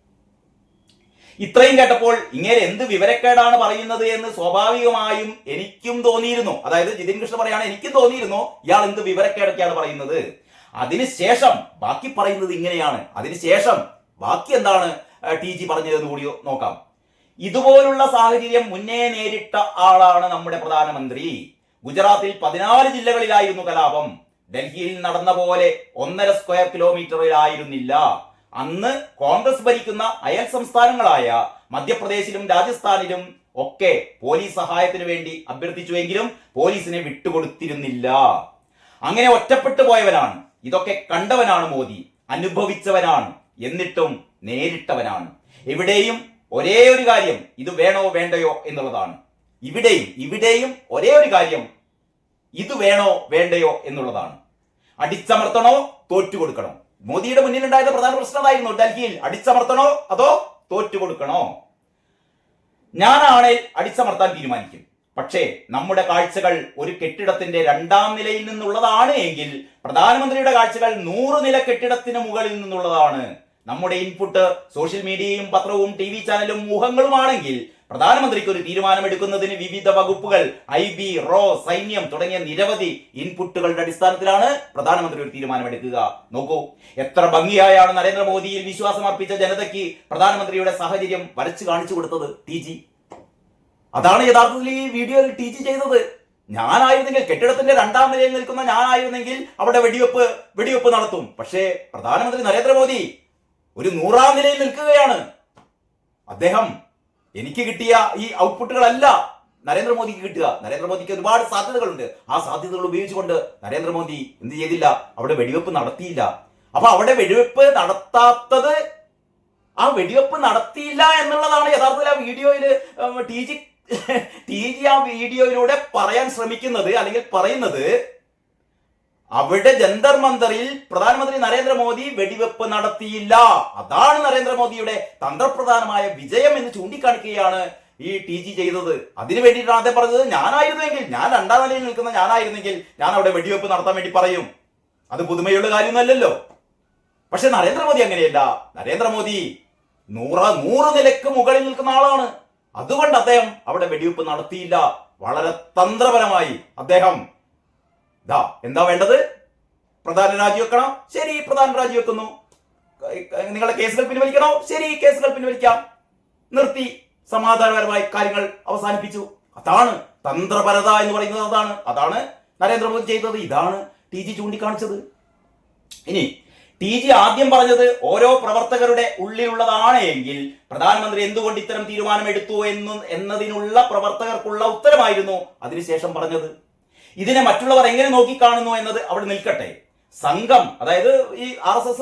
ഇത്രയും കേട്ടപ്പോൾ ഇങ്ങനെ എന്ത് വിവരക്കേടാണ് പറയുന്നത് എന്ന് സ്വാഭാവികമായും എനിക്കും തോന്നിയിരുന്നു. അതായത് ജിതിൻ കൃഷ്ണ പറയാണ്, എനിക്കും തോന്നിയിരുന്നു ഇയാൾ എന്ത് വിവരക്കേടൊക്കെയാണ് പറയുന്നത്. അതിനുശേഷം ബാക്കി പറയുന്നത് ഇങ്ങനെയാണ്. അതിനുശേഷം ബാക്കി എന്താണ് TG പറഞ്ഞതെന്ന് കൂടി നോക്കാം. ഇതുപോലുള്ള സാഹചര്യം മുന്നേ നേരിട്ട ആളാണ് നമ്മുടെ പ്രധാനമന്ത്രി. ഗുജറാത്തിൽ 14 ജില്ലകളിലായിരുന്നു കലാപം. ഡൽഹിയിൽ നടന്ന പോലെ 1.5 സ്ക്വയർ കിലോമീറ്ററിലായിരുന്നില്ല. അന്ന് കോൺഗ്രസ് ഭരിക്കുന്ന അയൽ സംസ്ഥാനങ്ങളായ മധ്യപ്രദേശിലും രാജസ്ഥാനിലും ഒക്കെ പോലീസ് സഹായത്തിനു വേണ്ടി അഭ്യർത്ഥിച്ചുവെങ്കിലും പോലീസിനെ വിട്ടുകൊടുത്തിരുന്നില്ല. അങ്ങനെ ഒറ്റപ്പെട്ടു പോയവനാണ്. ഇതൊക്കെ കണ്ടവനാണ് മോദി, അനുഭവിച്ചവനാണ്, എന്നിട്ടും നേരിട്ടവനാണ്. ഇവിടെയും ഒരേ ഒരു കാര്യം, ഇത് വേണോ വേണ്ടയോ എന്നുള്ളതാണ്. ഇവിടെയും ഒരേ ഒരു കാര്യം, ഇത് വേണോ വേണ്ടയോ എന്നുള്ളതാണ്. അടിച്ചമർത്തണോ തോറ്റുകൊടുക്കണോ? മോദിയുടെ മുന്നിലുണ്ടായത് പ്രധാന പ്രശ്നമായിരുന്നു ഡൽഹിയിൽ. അടിച്ചമർത്തണോ അതോ തോറ്റുകൊടുക്കണോ? ഞാനാണേൽ അടിച്ചമർത്താൻ തീരുമാനിക്കും. പക്ഷേ നമ്മുടെ കാഴ്ചകൾ ഒരു കെട്ടിടത്തിന്റെ 2ാം നിലയിൽ നിന്നുള്ളതാണ് എങ്കിൽ പ്രധാനമന്ത്രിയുടെ കാഴ്ചകൾ 100 നില കെട്ടിടത്തിന് മുകളിൽ നിന്നുള്ളതാണ്. നമ്മുടെ ഇൻപുട്ട് സോഷ്യൽ മീഡിയയും പത്രവും TV ചാനലും ഊഹങ്ങളുമാണെങ്കിൽ പ്രധാനമന്ത്രിക്ക് ഒരു തീരുമാനമെടുക്കുന്നതിന് വിവിധ വകുപ്പുകൾ, IB, റോ, സൈന്യം തുടങ്ങിയ നിരവധി ഇൻപുട്ടുകളുടെ അടിസ്ഥാനത്തിലാണ് പ്രധാനമന്ത്രി ഒരു തീരുമാനമെടുക്കുക. നോക്കൂ, എത്ര ഭംഗിയായാണ് നരേന്ദ്രമോദിയിൽ വിശ്വാസം അർപ്പിച്ച ജനതയ്ക്ക് പ്രധാനമന്ത്രിയുടെ സാഹചര്യം വരച്ചു കാണിച്ചു കൊടുത്തത് TG. അതാണ് യഥാർത്ഥത്തിൽ ഈ വീഡിയോയിൽ TG ചെയ്തത്. ഞാനായിരുന്നെങ്കിൽ, കെട്ടിടത്തിന്റെ 2ാം നിലയിൽ നിൽക്കുന്ന ഞാനായിരുന്നെങ്കിൽ അവിടെ വെടിവെപ്പ് നടത്തും. പക്ഷേ പ്രധാനമന്ത്രി നരേന്ദ്രമോദി ഒരു 100ാം നിലയിൽ നിൽക്കുകയാണ്. അദ്ദേഹം എനിക്ക് കിട്ടിയ ഈ ഔട്ട്പുട്ടുകളല്ല നരേന്ദ്രമോദിക്ക് കിട്ടുക. നരേന്ദ്രമോദിക്ക് ഒരുപാട് സാധ്യതകളുണ്ട്. ആ സാധ്യതകൾ ഉപയോഗിച്ചുകൊണ്ട് നരേന്ദ്രമോദി എന്ത് ചെയ്തില്ല? അവിടെ വെടിവെപ്പ് നടത്തിയില്ല. അപ്പൊ അവിടെ വെടിവെപ്പ് നടത്തിയില്ല എന്നുള്ളതാണ് യഥാർത്ഥത്തിൽ ആ വീഡിയോയിൽ TG ആ വീഡിയോയിലൂടെ പറയാൻ ശ്രമിക്കുന്നത്, അല്ലെങ്കിൽ പറയുന്നത്. അവിടെ ജന്തർ മന്ദറിൽ പ്രധാനമന്ത്രി നരേന്ദ്രമോദി വെടിവെപ്പ് നടത്തിയില്ല. അതാണ് നരേന്ദ്രമോദിയുടെ തന്ത്രപ്രധാനമായ വിജയം എന്ന് ചൂണ്ടിക്കാണിക്കുകയാണ് ഈ TG ചെയ്തത്. അതിനു വേണ്ടിയിട്ടാണ് അദ്ദേഹം പറഞ്ഞത്, ഞാനായിരുന്നെങ്കിൽ, ഞാൻ 2ാം നിലയിൽ നിൽക്കുന്ന ഞാനായിരുന്നെങ്കിൽ ഞാൻ അവിടെ വെടിവെപ്പ് നടത്താൻ വേണ്ടി പറയും. അത് പുതുമയുള്ള കാര്യമൊന്നുമല്ലല്ലോ. പക്ഷെ നരേന്ദ്രമോദി അങ്ങനെയല്ല. നരേന്ദ്രമോദി 100 നിലക്ക് മുകളിൽ നിൽക്കുന്ന ആളാണ്. അതുകൊണ്ട് അദ്ദേഹം അവിടെ വെടിവെപ്പ് നടത്തിയില്ല. വളരെ തന്ത്രപരമായി അദ്ദേഹം എന്താ വേണ്ടത്? പ്രധാന രാജിവെക്കണം. ശരി, പ്രധാന രാജിവെക്കുന്നു. നിങ്ങളുടെ കേസുകൾ പിൻവലിക്കണോ? ശരി, കേസുകൾ പിൻവലിക്കാം. നിർത്തി, സമാധാനപരമായി കാര്യങ്ങൾ അവസാനിപ്പിച്ചു. അതാണ് തന്ത്രപരത എന്ന് പറയുന്നത്. അതാണ് നരേന്ദ്രമോദി ചെയ്തത്. ഇതാണ് TG ചൂണ്ടിക്കാണിച്ചത്. ഇനി TG ആദ്യം പറഞ്ഞത് ഓരോ പ്രവർത്തകരുടെ ഉള്ളിലുള്ളതാണ് എങ്കിൽ പ്രധാനമന്ത്രി എന്തുകൊണ്ട് ഇത്തരം തീരുമാനം എടുത്തു എന്നതിനുള്ള പ്രവർത്തകർക്കുള്ള ഉത്തരമായിരുന്നു അതിനുശേഷം പറഞ്ഞത്. ഇതിനെ മറ്റുള്ളവർ എങ്ങനെ നോക്കിക്കാണുന്നു എന്നത് അവിടെ നിൽക്കട്ടെ. സംഘം, അതായത് ഈ RSS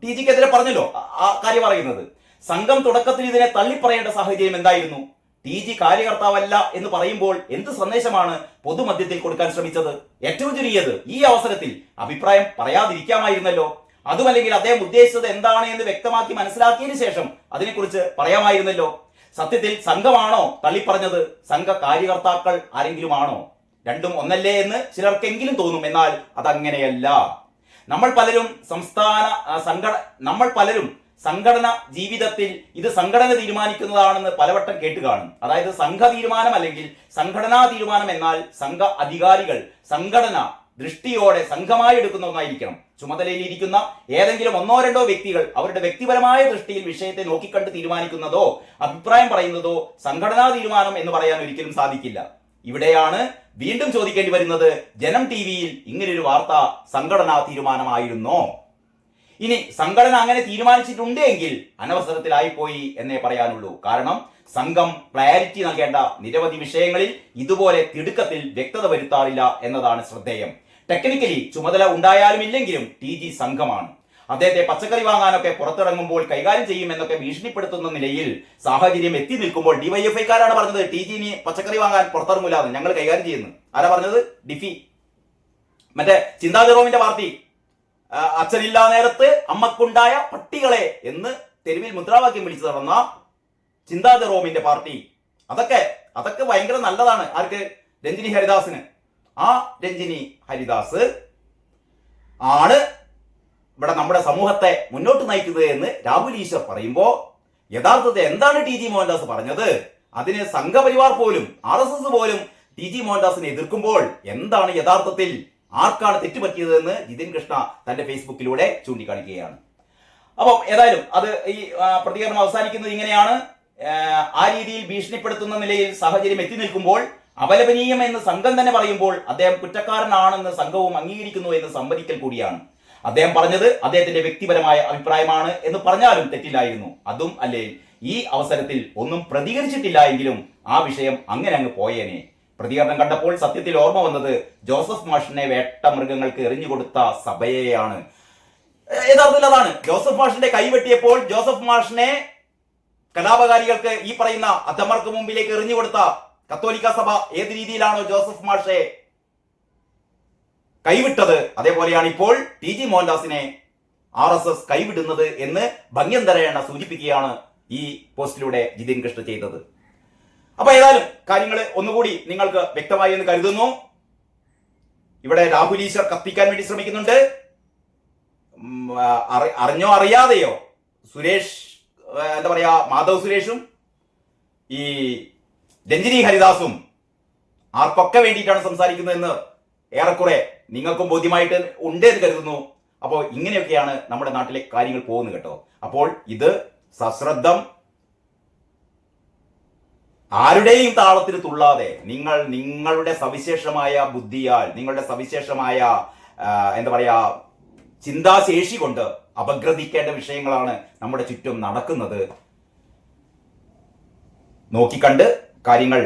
TGക്കെതിരെ പറഞ്ഞല്ലോ ആ കാര്യം പറയുന്നത്. സംഘം തുടക്കത്തിൽ ഇതിനെ തള്ളിപ്പറയേണ്ട സാഹചര്യം എന്തായിരുന്നു? TG കാര്യകർത്താവല്ല എന്ന് പറയുമ്പോൾ എന്ത് സന്ദേശമാണ് പൊതുമധ്യത്തിൽ കൊടുക്കാൻ ശ്രമിച്ചത്? ഏറ്റവും ചുരുങ്ങിയത് ഈ അവസരത്തിൽ അഭിപ്രായം പറയാതിരിക്കാമായിരുന്നല്ലോ. അതുമല്ലെങ്കിൽ അദ്ദേഹം ഉദ്ദേശിച്ചത് എന്താണ് എന്ന് വ്യക്തമാക്കി മനസ്സിലാക്കിയതിനു ശേഷം അതിനെക്കുറിച്ച് പറയാമായിരുന്നല്ലോ. സത്യത്തിൽ സംഘമാണോ തള്ളിപ്പറഞ്ഞത്? സംഘ കാര്യകർത്താക്കൾ ആരെങ്കിലും ആണോ? രണ്ടും ഒന്നല്ലേ എന്ന് ചിലർക്കെങ്കിലും തോന്നും. എന്നാൽ അതങ്ങനെയല്ല. നമ്മൾ പലരും സംഘടന ജീവിതത്തിൽ ഇത് സംഘടന തീരുമാനിക്കുന്നതാണെന്ന് പലവട്ടം കേട്ട് കാണും. അതായത് സംഘ തീരുമാനം അല്ലെങ്കിൽ സംഘടനാ തീരുമാനം എന്നാൽ സംഘ അധികാരികൾ സംഘടന ദൃഷ്ടിയോടെ സംഘമായി എടുക്കുന്ന ഒന്നായിരിക്കണം. ചുമതലയിൽ ഇരിക്കുന്ന ഏതെങ്കിലും 1-2 വ്യക്തികൾ അവരുടെ വ്യക്തിപരമായ ദൃഷ്ടിയിൽ വിഷയത്തെ നോക്കിക്കണ്ട് തീരുമാനിക്കുന്നതോ അഭിപ്രായം പറയുന്നതോ സംഘടനാ തീരുമാനം എന്ന് പറയാൻ ഒരിക്കലും സാധിക്കില്ല. ഇവിടെയാണ് വീണ്ടും ചോദിക്കേണ്ടി വരുന്നത്, ജനം TVയിൽ ഇങ്ങനൊരു വാർത്ത സംഘടനാ തീരുമാനമായിരുന്നോ? ഇനി സംഘടന അങ്ങനെ തീരുമാനിച്ചിട്ടുണ്ട് എങ്കിൽ അനവസരത്തിലായിപ്പോയി എന്നേ പറയാനുള്ളൂ. കാരണം സംഘം ക്ലാരിറ്റി നൽകേണ്ട നിരവധി വിഷയങ്ങളിൽ ഇതുപോലെ തിടുക്കത്തിൽ വ്യക്തത വരുത്താറില്ല എന്നതാണ് ശ്രദ്ധേയം. ടെക്നിക്കലി ചുമതല ഉണ്ടായാലും ഇല്ലെങ്കിലും TG സംഘമാണ്. അദ്ദേഹത്തെ പച്ചക്കറി വാങ്ങാനൊക്കെ പുറത്തിറങ്ങുമ്പോൾ കൈകാര്യം ചെയ്യുമെന്നൊക്കെ ഭീഷണിപ്പെടുത്തുന്ന നിലയിൽ സാഹചര്യം എത്തി നിൽക്കുമ്പോൾ DYFIക്കാരാണ് പറഞ്ഞത് TGനി പച്ചക്കറി വാങ്ങാൻ പുറത്തിറങ്ങൂല, ഞങ്ങൾ കൈകാര്യം ചെയ്യുന്നു. ആരാ പറഞ്ഞത്? ഡിഫി, മറ്റേ ചിന്താ ജെറോമിന്റെ പാർട്ടി. അച്ഛനില്ലാ നേരത്ത് അമ്മക്കുണ്ടായ പട്ടികളെ എന്ന് തെരുവിൽ മുദ്രാവാക്യം വിളിച്ചു നടന്ന ചിന്താ ജെറോമിന്റെ പാർട്ടി. അതൊക്കെ ഭയങ്കര നല്ലതാണ്. ആർക്ക്? രഞ്ജിനി ഹരിദാസിന്. ആ രഞ്ജിനി ഹരിദാസ് ആണ് ഇവിടെ നമ്മുടെ സമൂഹത്തെ മുന്നോട്ട് നയിക്കുന്നത് എന്ന് രാഹുൽ ഈശ്വർ പറയുമ്പോൾ യഥാർത്ഥത്തിൽ എന്താണ് TG മോഹൻദാസ് പറഞ്ഞത്? അതിന് സംഘപരിവാർ പോലും RSS പോലും TG മോഹൻദാസിനെ എതിർക്കുമ്പോൾ എന്താണ് യഥാർത്ഥത്തിൽ ആർക്കാണ് തെറ്റുപറ്റിയതെന്ന് ജിതിൻ കൃഷ്ണ തന്റെ ഫേസ്ബുക്കിലൂടെ ചൂണ്ടിക്കാണിക്കുകയാണ്. അപ്പം ഏതായാലും അത് ഈ പ്രതികരണം അവസാനിക്കുന്നത് ഇങ്ങനെയാണ്. ആ രീതിയിൽ ഭീഷണിപ്പെടുത്തുന്ന നിലയിൽ സാഹചര്യം എത്തി നിൽക്കുമ്പോൾ അപലപനീയം എന്ന് സംഘം തന്നെ പറയുമ്പോൾ അദ്ദേഹം കുറ്റക്കാരനാണെന്ന് സംഘവും അംഗീകരിക്കുന്നു എന്ന് സമ്മതിക്കൽ കൂടിയാണ്. അദ്ദേഹം പറഞ്ഞത് അദ്ദേഹത്തിന്റെ വ്യക്തിപരമായ അഭിപ്രായമാണ് എന്ന് പറഞ്ഞാലും തെറ്റില്ലായിരുന്നു. അതും അല്ലേ ഈ അവസരത്തിൽ ഒന്നും പ്രതികരിച്ചിട്ടില്ല എങ്കിലും ആ വിഷയം അങ്ങനെ അങ്ങ് പോയേനെ. പ്രതികരണം കണ്ടപ്പോൾ സത്യത്തിൽ ഓർമ്മ വന്നത് ജോസഫ് മാഷിനെ വേട്ട മൃഗങ്ങൾക്ക് എറിഞ്ഞുകൊടുത്ത സഭയെയാണ്. യഥാർത്ഥത്തിൽ അതാണ്. ജോസഫ് മാഷിന്റെ കൈവെട്ടിയപ്പോൾ ജോസഫ് മാഷിനെ കലാപകാരികൾക്ക് ഈ പറയുന്ന അധമർക്ക് മുമ്പിലേക്ക് എറിഞ്ഞുകൊടുത്ത കത്തോലിക്ക സഭ ഏത് രീതിയിലാണോ ജോസഫ് മാഷെ കൈവിട്ടത്, അതേപോലെയാണ് ഇപ്പോൾ ടി.ജി. മോഹൻദാസിനെ RSS കൈവിടുന്നത് എന്ന് ഭംഗ്യന്തരേണ സൂചിപ്പിക്കുകയാണ് ഈ പോസ്റ്റിലൂടെ ജിതിൻ കൃഷ്ണ ചെയ്തത്. അപ്പൊ ഏതായാലും കാര്യങ്ങൾ ഒന്നുകൂടി നിങ്ങൾക്ക് വ്യക്തമായി എന്ന് കരുതുന്നു. ഇവിടെ രാഹുൽ ഈശ്വർ കത്തിക്കാൻ വേണ്ടി ശ്രമിക്കുന്നുണ്ട്. അറിഞ്ഞോ അറിയാതെയോ സുരേഷ് എന്താ പറയാ മാധവ് സുരേഷും ഈ രഞ്ജിനി ഹരിദാസും ആർക്കൊക്കെ വേണ്ടിയിട്ടാണ് സംസാരിക്കുന്നതെന്ന് ഏറെക്കുറെ നിങ്ങൾക്കും ബോധ്യമായിട്ട് ഉണ്ട് എന്ന് കരുതുന്നു. അപ്പോൾ ഇങ്ങനെയൊക്കെയാണ് നമ്മുടെ നാട്ടിലെ കാര്യങ്ങൾ പോകുന്നത് കേട്ടോ. അപ്പോൾ ഇത് സശ്രദ്ധം ആരുടെയും താളത്തിൽ തുള്ളാതെ നിങ്ങളുടെ സവിശേഷമായ ബുദ്ധിയാൽ, നിങ്ങളുടെ സവിശേഷമായ എന്താ പറയാ ചിന്താശേഷി കൊണ്ട് അപഗ്രഥിക്കേണ്ട വിഷയങ്ങളാണ് നമ്മുടെ ചുറ്റും നടക്കുന്നത്. നോക്കിക്കണ്ട് കാര്യങ്ങൾ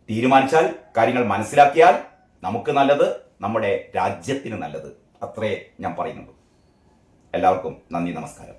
തീരുമാനിച്ചാൽ, കാര്യങ്ങൾ മനസ്സിലാക്കിയാൽ നമുക്ക് നല്ലത്, നമ്മുടെ രാജ്യത്തിന് നല്ലത്. അത്രേ ഞാൻ പറയുന്നുള്ളൂ. എല്ലാവർക്കും നന്ദി, നമസ്കാരം.